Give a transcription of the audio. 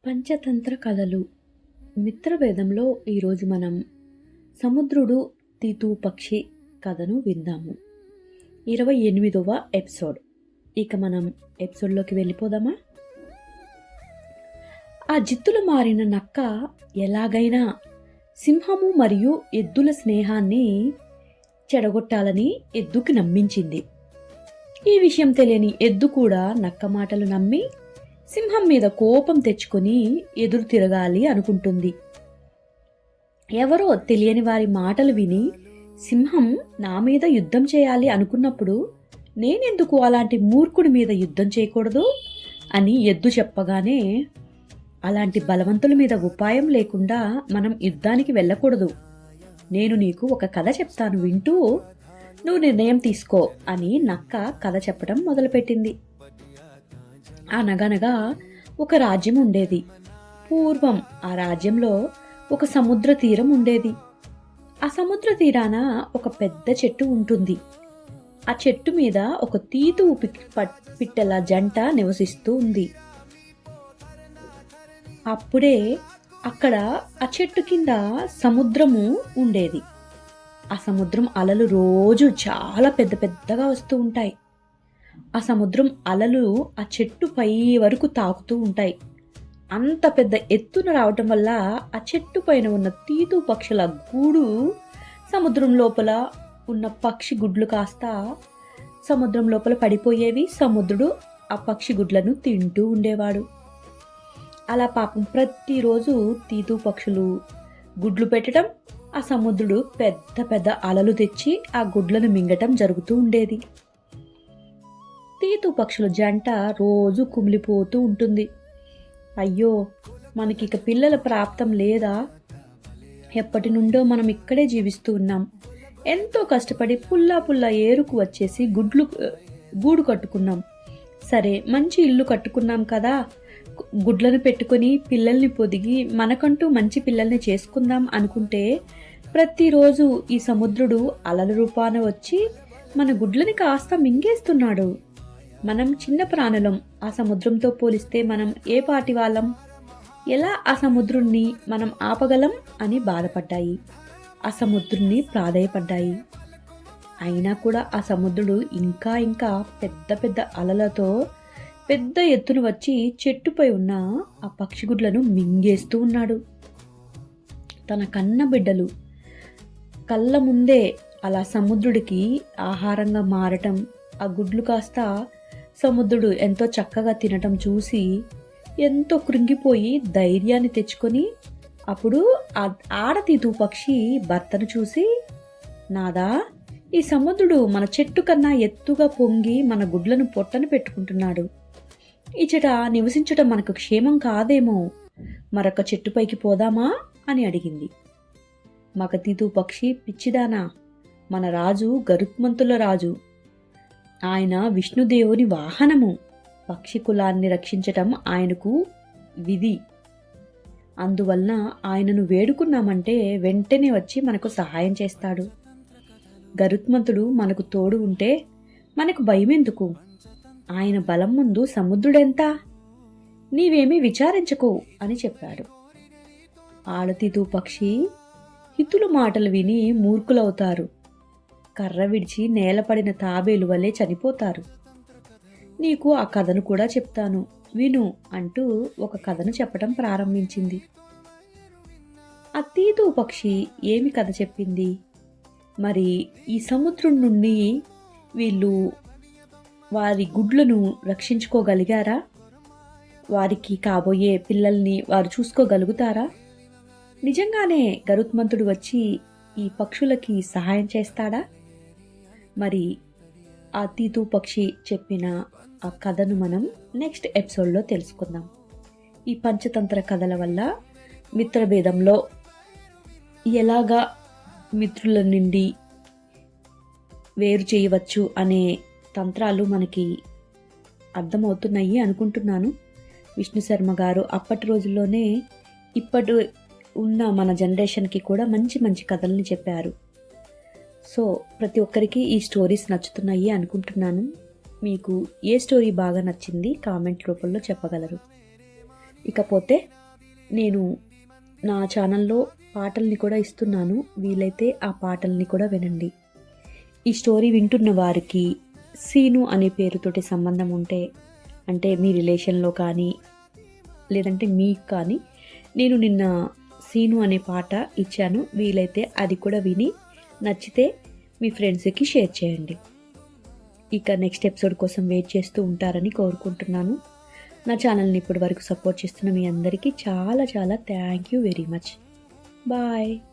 పంచతంత్ర కథలు మిత్రభేదంలో ఈరోజు మనం సముద్రుడు తీతూ పక్షి కథను విందాము. 28వ ఎపిసోడ్. ఇక మనం ఎపిసోడ్లోకి వెళ్ళిపోదామా? ఆ జిత్తులు మారిన నక్క ఎలాగైనా సింహము మరియు ఎద్దుల స్నేహాన్ని చెడగొట్టాలని ఎద్దుకి నమ్మించింది. ఈ విషయం తెలియని ఎద్దు కూడా నక్క మాటలు నమ్మి సింహం మీద కోపం తెచ్చుకొని ఎదురు తిరగాలి అనుకుంటుంది. ఎవరో తెలియని వారి మాటలు విని సింహం నా మీద యుద్ధం చేయాలి అనుకున్నప్పుడు నేనెందుకు అలాంటి మూర్ఖుడి మీద యుద్ధం చేయకూడదు అని ఎద్దు చెప్పగానే, అలాంటి బలవంతుల మీద ఉపాయం లేకుండా మనం యుద్ధానికి వెళ్ళకూడదు. నేను నీకు ఒక కథ చెప్తాను, వింటూ నువ్వు నిర్ణయం తీసుకో అని నక్క కథ చెప్పడం మొదలుపెట్టింది. అనగనగా ఒక రాజ్యం ఉండేది. పూర్వం ఆ రాజ్యంలో ఒక సముద్ర తీరం ఉండేది. ఆ సముద్ర తీరాన ఒక పెద్ద చెట్టు ఉంటుంది. ఆ చెట్టు మీద ఒక తీతు పిట్టల జంట నివసిస్తూ ఉంది. అప్పుడే అక్కడ ఆ చెట్టు కింద సముద్రము ఉండేది. ఆ సముద్రం అలలు రోజు చాలా పెద్ద పెద్దగా వస్తూ ఉంటాయి. ఆ సముద్రం అలలు ఆ చెట్టు పై వరకు తాకుతూ ఉంటాయి. అంత పెద్ద ఎత్తున రావటం వల్ల ఆ చెట్టు పైన ఉన్న తీతు పక్షుల గూడు సముద్రం లోపల ఉన్న పక్షి గుడ్లు కాస్త సముద్రం లోపల పడిపోయేవి. సముద్రుడు ఆ పక్షి గుడ్లను తింటూ ఉండేవాడు. అలా పాపం ప్రతిరోజు తీతు పక్షులు గుడ్లు పెట్టడం, ఆ సముద్రుడు పెద్ద పెద్ద అలలు తెచ్చి ఆ గుడ్లను మింగటం జరుగుతూ ఉండేది. తీతు పక్షుల జంట రోజు కుమిలిపోతూ ఉంటుంది. అయ్యో, మనకిక పిల్లల ప్రాప్తం లేదా? ఎప్పటి నుండో మనం ఇక్కడే జీవిస్తూ ఉన్నాం. ఎంతో కష్టపడి పుల్లా ఏరుకు వచ్చేసి గూడు కట్టుకున్నాం. సరే, మంచి ఇల్లు కట్టుకున్నాం కదా, గుడ్లను పెట్టుకొని పిల్లల్ని పొదిగి మనకంటూ మంచి పిల్లల్ని చేసుకుందాం అనుకుంటే, ప్రతిరోజు ఈ సముద్రుడు అలల రూపాన వచ్చి మన గుడ్లని కాస్త మింగేస్తున్నాడు. మనం చిన్న ప్రాణులం, ఆ సముద్రంతో పోలిస్తే మనం ఏ పాటి వాళ్ళం? ఎలా ఆ సముద్రుణ్ణి మనం ఆపగలం అని బాధపడ్డాయి. ఆ సముద్రుణ్ణి ప్రాధేయపడ్డాయి. అయినా కూడా ఆ సముద్రుడు ఇంకా ఇంకా పెద్ద పెద్ద అలలతో పెద్ద ఎత్తున వచ్చి చెట్టుపై ఉన్న ఆ పక్షిగుడ్లను మింగేస్తూ ఉన్నాడు. తన కన్న బిడ్డలు కళ్ళ ముందే అలా సముద్రుడికి ఆహారంగా మారటం, ఆ గుడ్లు కాస్త సముద్రుడు ఎంతో చక్కగా తినటం చూసి ఎంతో కృంగిపోయి ధైర్యాన్ని తెచ్చుకొని, అప్పుడు ఆ ఆడతీతు పక్షి భర్తను చూసి, నాదా, ఈ సముద్రుడు మన చెట్టు కన్నా ఎత్తుగా పొంగి మన గుడ్లను పొట్టను పెట్టుకుంటున్నాడు. ఇచ్చట నివసించటం మనకు క్షేమం కాదేమో, మరొక చెట్టుపైకి పోదామా అని అడిగింది. మగతీతు పక్షి, పిచ్చిదానా, మన రాజు గరుత్మంతుల రాజు. ఆయన విష్ణుదేవుని వాహనము. పక్షి కులాన్ని రక్షించటం ఆయనకు విధి. అందువలన ఆయనను వేడుకున్నామంటే వెంటనే వచ్చి మనకు సహాయం చేస్తాడు. గరుత్మంతుడు మనకు తోడు ఉంటే మనకు భయమెందుకు? ఆయన బలం ముందు సముద్రుడెంత? నీవేమీ విచారించకు అని చెప్పాడు. ఆడతీతు పక్షి, హితుల మాటలు విని మూర్ఖులవుతారు. కర్ర విడిచి నేలపడిన తాబేలు వలె చనిపోతారు. నీకు ఆ కథను కూడా చెప్తాను, విను అంటూ ఒక కథను చెప్పడం ప్రారంభించింది. ఆ తీతు పక్షి ఏమి కథ చెప్పింది? మరి ఈ సముద్రం నుండి వీళ్ళు వారి గుడ్లను రక్షించుకోగలిగారా? వారికి కాబోయే పిల్లల్ని వారు చూసుకోగలుగుతారా? నిజంగానే గరుత్మంతుడు వచ్చి ఈ పక్షులకి సహాయం చేస్తాడా? మరి ఆ తీతు పక్షి చెప్పిన ఆ కథను మనం నెక్స్ట్ ఎపిసోడ్లో తెలుసుకుందాం. ఈ పంచతంత్ర కథల వల్ల మిత్రభేదంలో ఎలాగా మిత్రుల నుండి వేరు చేయవచ్చు అనే తంత్రాలు మనకి అర్థమవుతున్నాయి అనుకుంటున్నాను. విష్ణు శర్మ గారు అప్పటి రోజుల్లోనే ఇప్పటి ఉన్న మన జనరేషన్కి కూడా మంచి మంచి కథల్ని చెప్పారు. సో ప్రతి ఒక్కరికి ఈ స్టోరీస్ నచ్చుతున్నాయి అనుకుంటున్నాను. మీకు ఏ స్టోరీ బాగా నచ్చింది కామెంట్ రూపంలో చెప్పగలరు. ఇకపోతే నేను నా ఛానల్లో పాటల్ని కూడా ఇస్తున్నాను, వీలైతే ఆ పాటల్ని కూడా వినండి. ఈ స్టోరీ వింటున్న వారికి సీను అనే పేరుతోటి సంబంధం ఉంటే, అంటే మీ రిలేషన్లో కానీ లేదంటే మీకు కానీ, నేను నిన్న సీను అనే పాట ఇచ్చాను, వీలైతే అది కూడా విని నచ్చితే మీ ఫ్రెండ్స్కి షేర్ చేయండి. ఇక నెక్స్ట్ ఎపిసోడ్ కోసం వెయిట్ చేస్తూ ఉంటారని కోరుకుంటున్నాను. నా ఛానల్ని ఇప్పటి వరకు సపోర్ట్ చేస్తున్న మీ అందరికీ చాలా చాలా thank you very much. Bye.